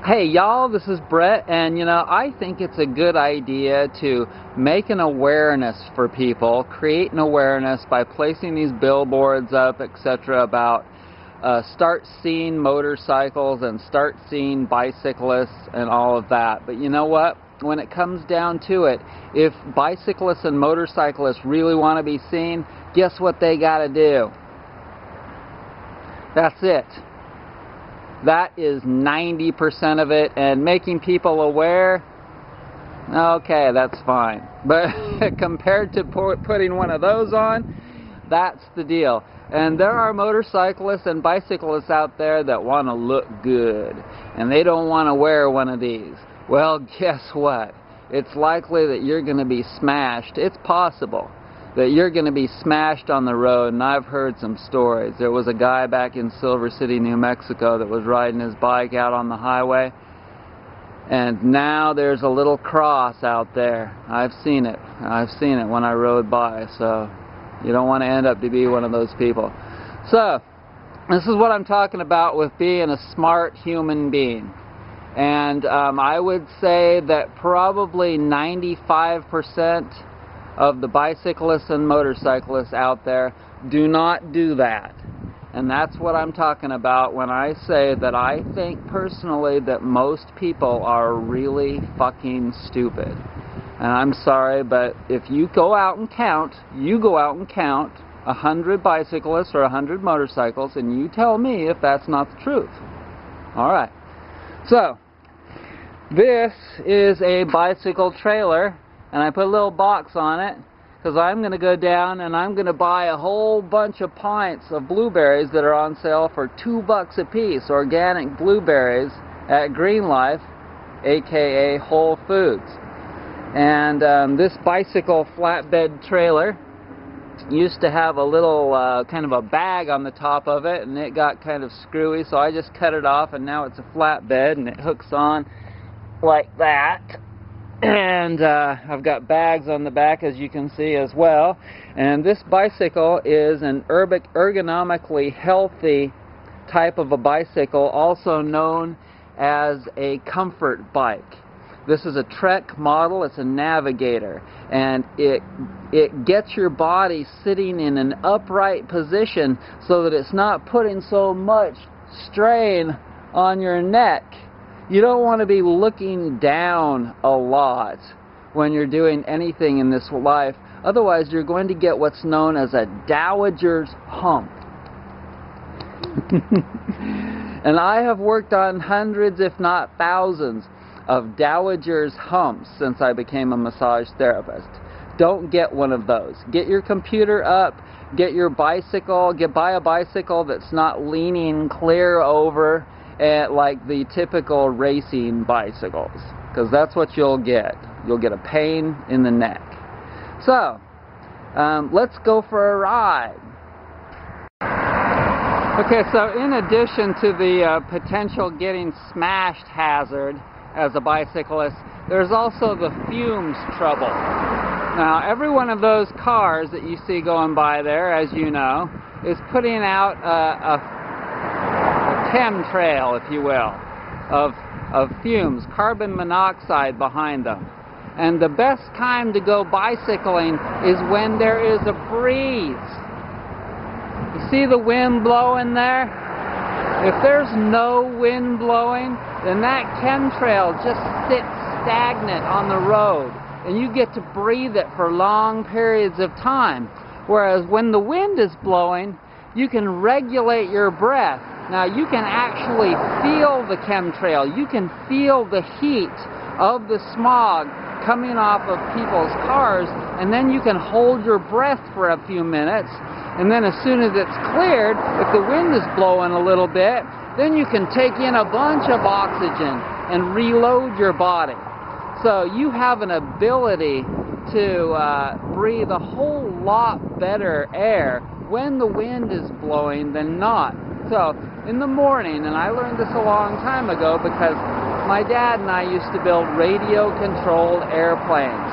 Hey y'all, this is Brett, and I think it's a good idea to make an awareness for people, create an awareness by placing these billboards up, etc. about start seeing motorcycles and start seeing bicyclists and all of that. But you know what? When it comes down to it, if bicyclists and motorcyclists really want to be seen, guess what they got to do? That's it. That is 90% of it, and making people aware, okay, that's fine. But compared to putting one of those on, that's the deal. And there are motorcyclists and bicyclists out there that want to look good, and they don't want to wear one of these. Well, guess what? It's likely that you're going to be smashed. It's possible that you're going to be smashed on the road, and I've heard some stories. There was a guy back in Silver City, New Mexico, that was riding his bike out on the highway, and now there's a little cross out there. I've seen it. I've seen it when I rode by, so you don't want to end up to be one of those people. So, this is what I'm talking about with being a smart human being. And I would say that probably 95% of the bicyclists and motorcyclists out there do not do that. And that's what I'm talking about when I say that I think personally that most people are really fucking stupid. And I'm sorry, but if you go out and count, 100 bicyclists or 100 motorcycles, and you tell me if that's not the truth. Alright. So, this is a bicycle trailer, and I put a little box on it because I'm going to go down and I'm going to buy a whole bunch of pints of blueberries that are on sale for $2 a piece, organic blueberries at Green Life, aka Whole Foods. And this bicycle flatbed trailer used to have a little kind of a bag on the top of it, and it got kind of screwy, so I just cut it off, and now it's a flatbed, and it hooks on like that. And I've got bags on the back, as you can see, as well. And this bicycle is an ergonomically healthy type of a bicycle, also known as a comfort bike. This is a Trek model. It's a Navigator, and it gets your body sitting in an upright position so that it's not putting so much strain on your neck. You don't want to be looking down a lot when you're doing anything in this life. Otherwise, you're going to get what's known as a dowager's hump. And I have worked on hundreds, if not thousands, of dowager's humps since I became a massage therapist. Don't get one of those. Get your computer up, get your bicycle, buy a bicycle that's not leaning clear over like the typical racing bicycles, because that's what you'll get. You'll get a pain in the neck. So, let's go for a ride. Okay, so in addition to the potential getting smashed hazard as a bicyclist, there's also the fumes trouble. Now, every one of those cars that you see going by there, as you know, is putting out a chemtrail, if you will, of fumes, carbon monoxide behind them. And the best time to go bicycling is when there is a breeze. You see the wind blowing there? If there's no wind blowing, then that chemtrail just sits stagnant on the road, and you get to breathe it for long periods of time. Whereas when the wind is blowing, you can regulate your breath. Now, you can actually feel the chemtrail. You can feel the heat of the smog coming off of people's cars, and then you can hold your breath for a few minutes, and then as soon as it's cleared, if the wind is blowing a little bit, then you can take in a bunch of oxygen and reload your body. So you have an ability to breathe a whole lot better air when the wind is blowing than not. So, in the morning, and I learned this a long time ago because my dad and I used to build radio-controlled airplanes.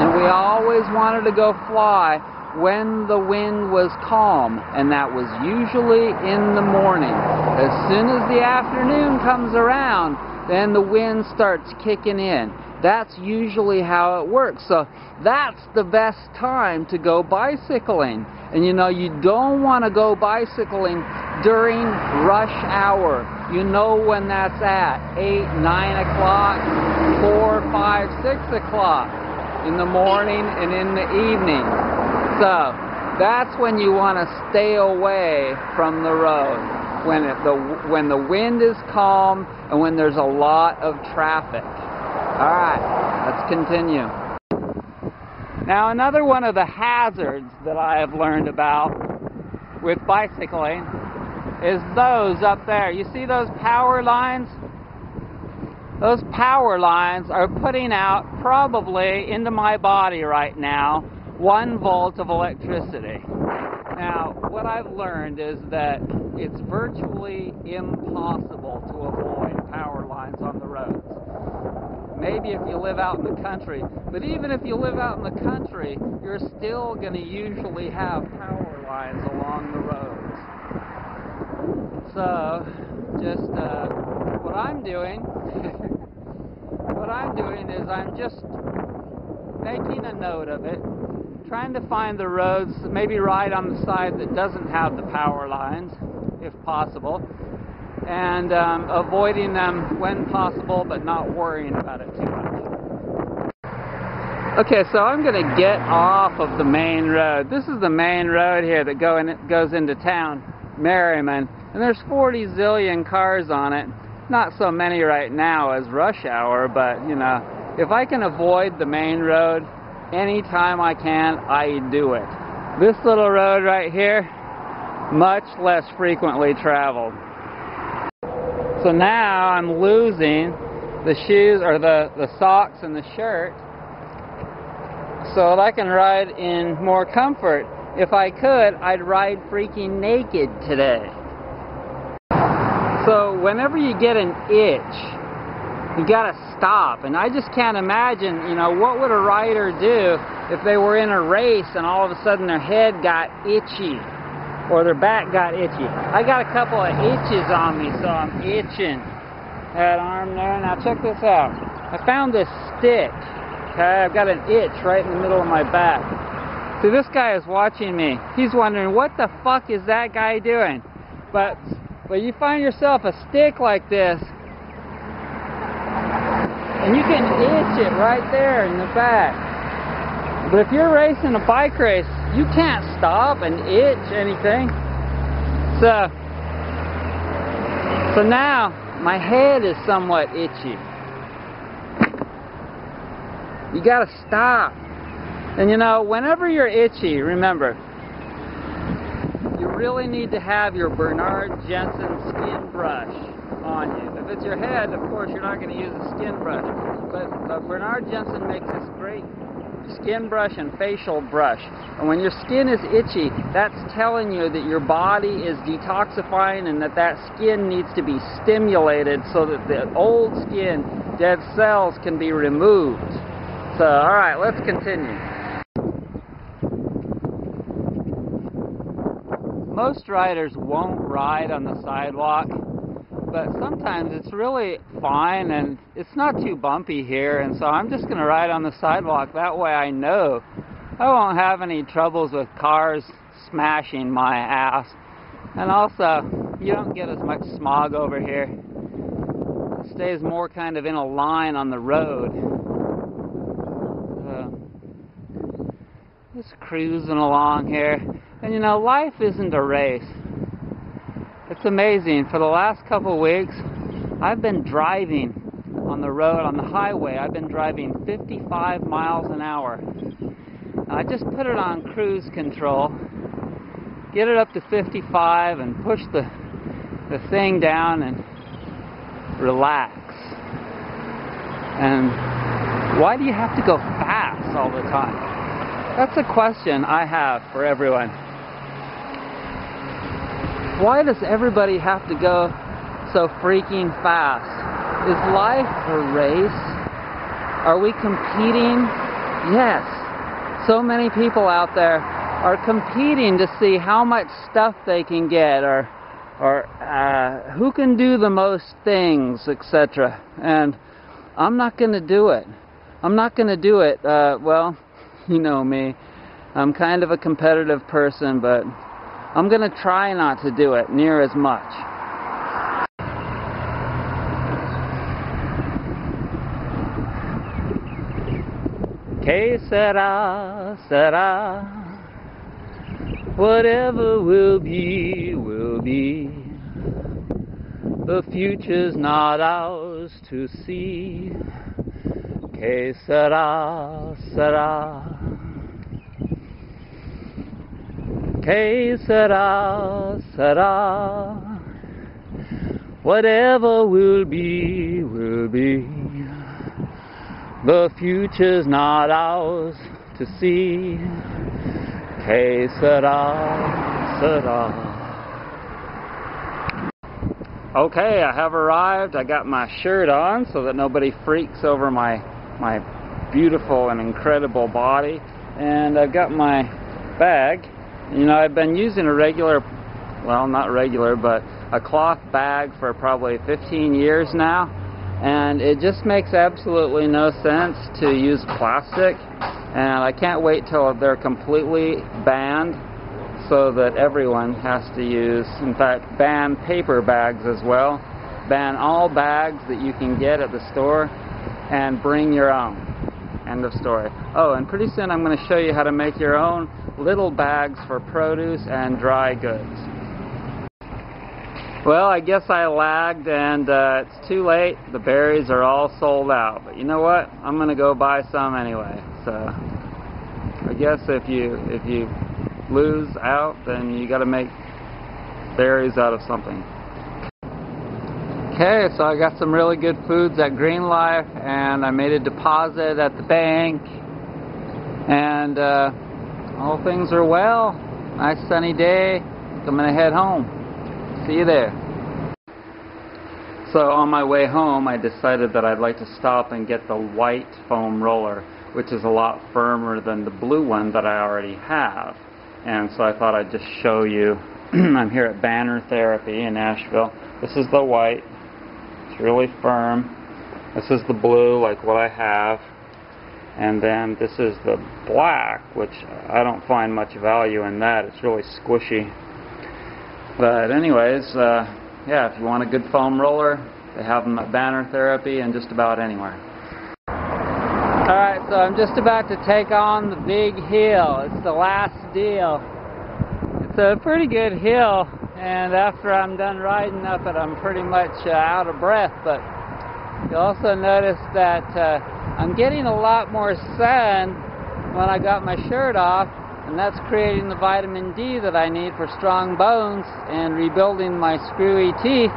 And we always wanted to go fly when the wind was calm, and that was usually in the morning. As soon as the afternoon comes around, then the wind starts kicking in. That's usually how it works. So that's the best time to go bicycling. And you know, you don't want to go bicycling during rush hour. You know when that's at. 8, 9 o'clock, 4, 5, 6 o'clock in the morning and in the evening. So that's when you want to stay away from the road. When the wind is calm and when there's a lot of traffic. Alright, let's continue. Now another one of the hazards that I have learned about with bicycling is those up there. You see those power lines? Those power lines are putting out probably into my body right now 1 volt of electricity. Now what I've learned is that it's virtually impossible to avoid power lines on the roads. Maybe if you live out in the country, but even if you live out in the country, you're still going to usually have power lines along the roads. So, just what I'm doing, is I'm just making a note of it, trying to find the roads, maybe ride on the side that doesn't have the power lines, if possible, and avoiding them when possible, but not worrying about it too much. Okay, so I'm going to get off of the main road. This is the main road here that goes into town, Merriman, and there's 40 zillion cars on it. Not so many right now as rush hour, but you know, if I can avoid the main road anytime I can, I do it. This little road right here, much less frequently traveled. So now I'm losing the shoes or the socks and the shirt so that I can ride in more comfort. If I could, I'd ride freaking naked today. So whenever you get an itch, you gotta stop. And I just can't imagine, you know, what would a rider do if they were in a race and all of a sudden their head got itchy or their back got itchy. I got a couple of itches on me, so I'm itching. That arm there. Now check this out. I found this stick. Okay, I've got an itch right in the middle of my back. See, this guy is watching me. He's wondering, what the fuck is that guy doing? But you find yourself a stick like this, and you can itch it right there in the back. But if you're racing a bike race, you can't stop and itch anything. So now my head is somewhat itchy. You gotta stop. And you know, whenever you're itchy, remember, you really need to have your Bernard Jensen skin brush on you. If it's your head, of course, you're not going to use a skin brush. But Bernard Jensen makes this great skin brush and facial brush. And when your skin is itchy, that's telling you that your body is detoxifying and that skin needs to be stimulated so that the old skin, dead cells, can be removed. So, alright, let's continue. Most riders won't ride on the sidewalk, but sometimes it's really fine and it's not too bumpy here, and so I'm just going to ride on the sidewalk. That way I know I won't have any troubles with cars smashing my ass. And also, you don't get as much smog over here. It stays more kind of in a line on the road. Just cruising along here. And you know, life isn't a race. It's amazing. For the last couple of weeks, I've been driving on the road, on the highway. I've been driving 55 miles an hour. And I just put it on cruise control, get it up to 55 and push the thing down and relax. And why do you have to go fast all the time? That's a question I have for everyone. Why does everybody have to go so freaking fast? Is life a race? Are we competing? Yes. So many people out there are competing to see how much stuff they can get, or or who can do the most things, etc. And I'm not going to do it. I'm not going to do it. Well, you know me. I'm kind of a competitive person, but I'm going to try not to do it near as much. Que sera, sera. Whatever will be, will be. The future's not ours to see. Que sera, sera. Que sera, sera. Whatever will be, will be. The future's not ours to see. Que sera, sera. Okay, I have arrived. I got my shirt on so that nobody freaks over my beautiful and incredible body. And I've got my bag. You know, I've been using a regular, well, not regular, but a cloth bag for probably 15 years now. And it just makes absolutely no sense to use plastic. And I can't wait till they're completely banned, so that everyone has to use, in fact, ban paper bags as well. Ban all bags that you can get at the store, and bring your own. End of story. Oh, and pretty soon I'm going to show you how to make your own little bags for produce and dry goods. Well, I guess I lagged, and it's too late. The berries are all sold out. But you know what? I'm going to go buy some anyway. So I guess if you lose out, then you got to make berries out of something. Okay, so I got some really good foods at Green Life, and I made a deposit at the bank, and all things are well. Nice sunny day. I'm gonna head home. See you there. So on my way home, I decided that I'd like to stop and get the white foam roller, which is a lot firmer than the blue one that I already have. And so I thought I'd just show you. I'm here at Banner Therapy in Asheville. This is the white. It's really firm. This is the blue, like what I have. And then this is the black, which I don't find much value in that. It's really squishy. But anyways, yeah, if you want a good foam roller, they have them at Banner Therapy and just about anywhere. Alright, so I'm just about to take on the big hill. It's the last deal. It's a pretty good hill, and after I'm done riding up it, I'm pretty much out of breath. But you'll also notice that I'm getting a lot more sun when I got my shirt off, and that's creating the vitamin D that I need for strong bones and rebuilding my screwy teeth.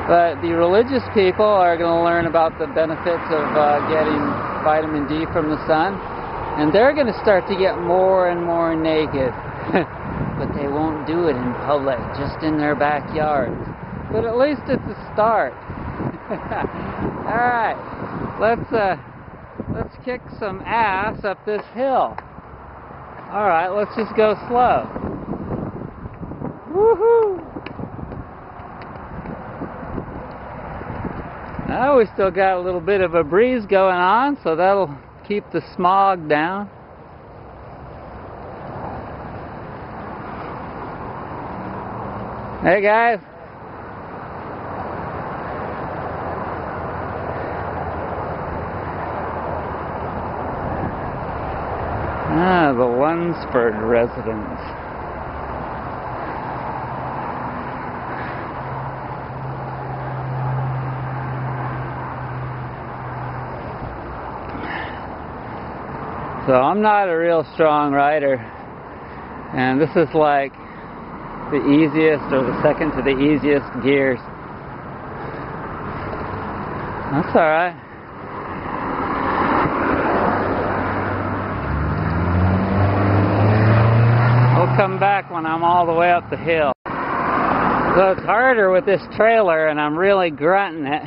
But the religious people are going to learn about the benefits of getting vitamin D from the sun, and they're going to start to get more and more naked. But they won't do it in public, just in their backyards. But at least it's a start. Alright, let's kick some ass up this hill. Alright, let's just go slow. Woohoo! Now we still got a little bit of a breeze going on, so that'll keep the smog down. Hey guys. Ah, the Lunsford residence. So I'm not a real strong rider, and this is like the easiest or the second to the easiest gears. That's alright. We'll come back when I'm all the way up the hill. So it's harder with this trailer, and I'm really grunting it,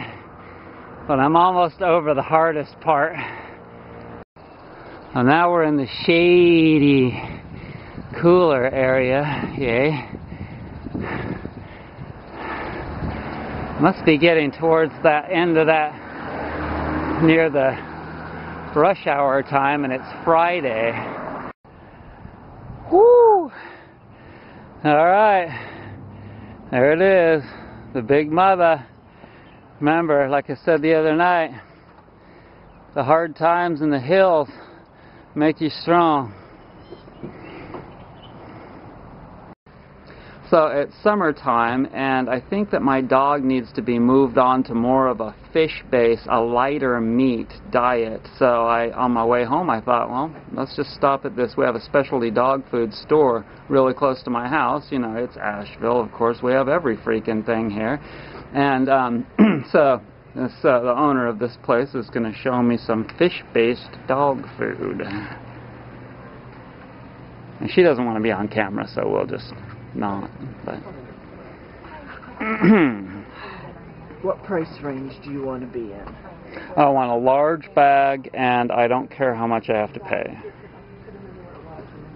but I'm almost over the hardest part. So now we're in the shady, cooler area, yay. Must be getting towards that end of that, near the rush hour time, and it's Friday. Woo! Alright, there it is, the big mother. Remember, like I said the other night, the hard times in the hills make you strong. So it's summertime, and I think that my dog needs to be moved on to more of a fish base, a lighter meat diet. So on my way home, I thought, well, let's just stop at this. We have a specialty dog food store really close to my house. You know, it's Asheville, of course. We have every freaking thing here. And so the owner of this place is going to show me some fish-based dog food. And she doesn't want to be on camera, so we'll just not. But what price range do you want to be in? I want a large bag, and I don't care how much I have to pay.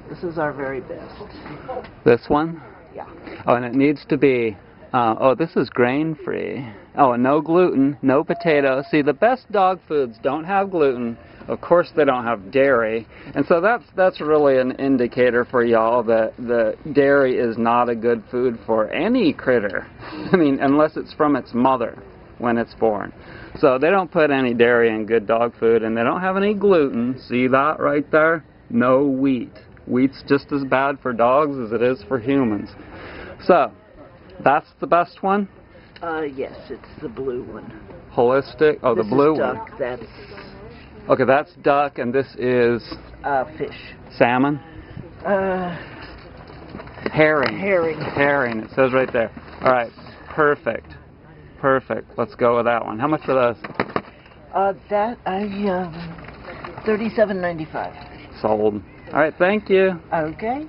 This is our very best. This one? Yeah. Oh, and it needs to be, oh, this is grain-free. Oh, and no gluten, no potatoes. See, the best dog foods don't have gluten. Of course, they don't have dairy. And so that's really an indicator for y'all that the dairy is not a good food for any critter. I mean, unless it's from its mother when it's born. So they don't put any dairy in good dog food, and they don't have any gluten. See that right there? No wheat. Wheat's just as bad for dogs as it is for humans. So, that's the best one? Yes, it's the blue one. Holistic? Oh, this the blue is duck, one. That's... Okay, that's duck, and this is... fish. Salmon? Herring. Herring. Herring, it says right there. Alright, perfect. Perfect. Let's go with that one. How much for those? That, $37.95. Sold. Alright, thank you. Okay.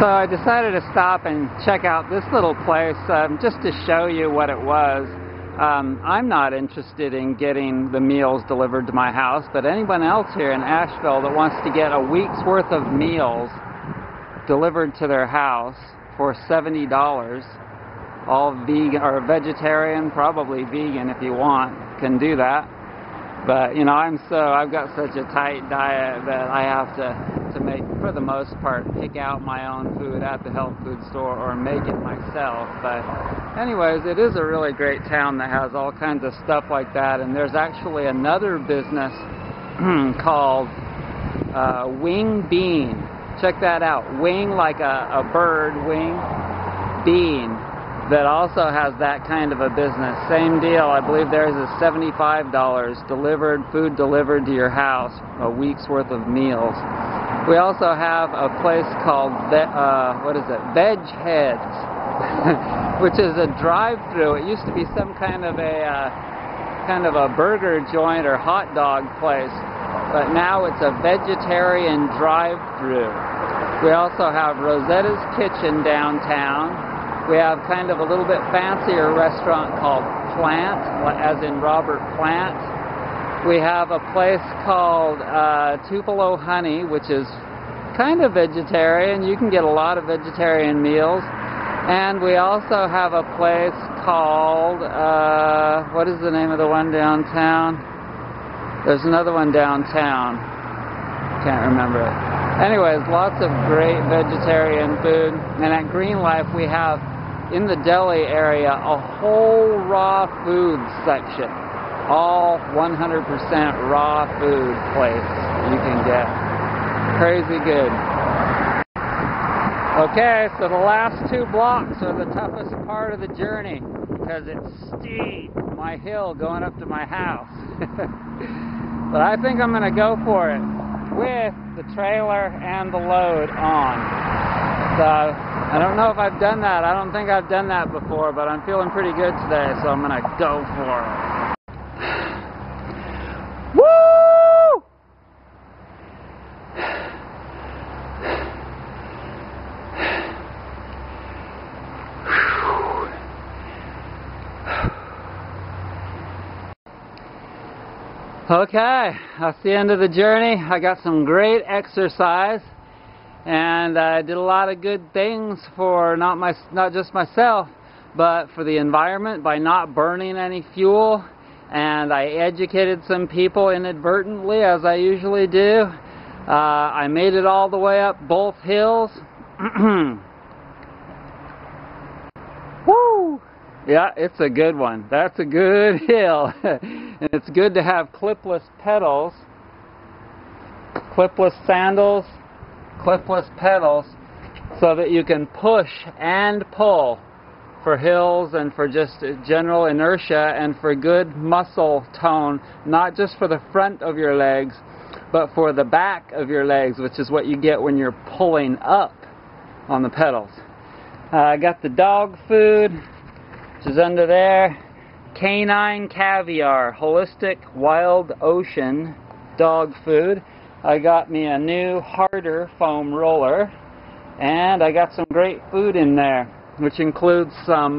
So I decided to stop and check out this little place just to show you what it was. I'm not interested in getting the meals delivered to my house, but anyone else here in Asheville that wants to get a week's worth of meals delivered to their house for $70, all vegan or vegetarian, probably vegan if you want, can do that. But you know, I've got such a tight diet that I have to make, for the most part, pick out my own food at the health food store or make it myself. But anyways, it is a really great town that has all kinds of stuff like that. And there's actually another business called Wing Bean. Check that out. Wing, like a bird, wing, bean, that also has that kind of a business. Same deal. I believe theirs is $75 delivered, food delivered to your house, a week's worth of meals. We also have a place called Veg Heads, which is a drive-through. It used to be some kind of a burger joint or hot dog place, but now it's a vegetarian drive-through. We also have Rosetta's Kitchen downtown. We have kind of a little bit fancier restaurant called Plant, as in Robert Plant. We have a place called Tupelo Honey, which is kind of vegetarian. You can get a lot of vegetarian meals. And we also have a place called, what is the name of the one downtown? There's another one downtown. Can't remember it. Anyways, lots of great vegetarian food. And at Green Life, we have, in the deli area, a whole raw food section. All 100% raw food place you can get. Crazy good. Okay, so the last 2 blocks are the toughest part of the journey because it's steep, my hill going up to my house. But I think I'm going to go for it with the trailer and the load on. So I don't know if I've done that. I don't think I've done that before, but I'm feeling pretty good today, so I'm going to go for it. Woo! Okay, that's the end of the journey. I got some great exercise, and I did a lot of good things for not just myself, but for the environment by not burning any fuel. And I educated some people inadvertently, as I usually do. I made it all the way up both hills. Woo! Yeah, it's a good one. That's a good hill. And it's good to have clipless pedals, clipless sandals, clipless pedals, so that you can push and pull for hills and for just general inertia and for good muscle tone, not just for the front of your legs, but for the back of your legs, which is what you get when you're pulling up on the pedals. I got the dog food, which is under there. Canine Caviar, Holistic Wild Ocean dog food. I got me a new harder foam roller, and I got some great food in there, which includes some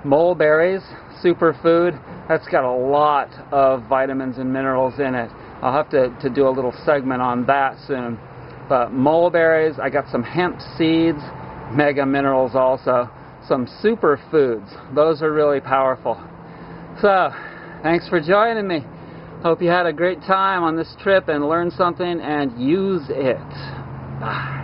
mulberries, superfood. That's got a lot of vitamins and minerals in it. I'll have to do a little segment on that soon. But mulberries, I got some hemp seeds, mega minerals also, some superfoods. Those are really powerful. So, thanks for joining me. Hope you had a great time on this trip and learned something and use it. Bye.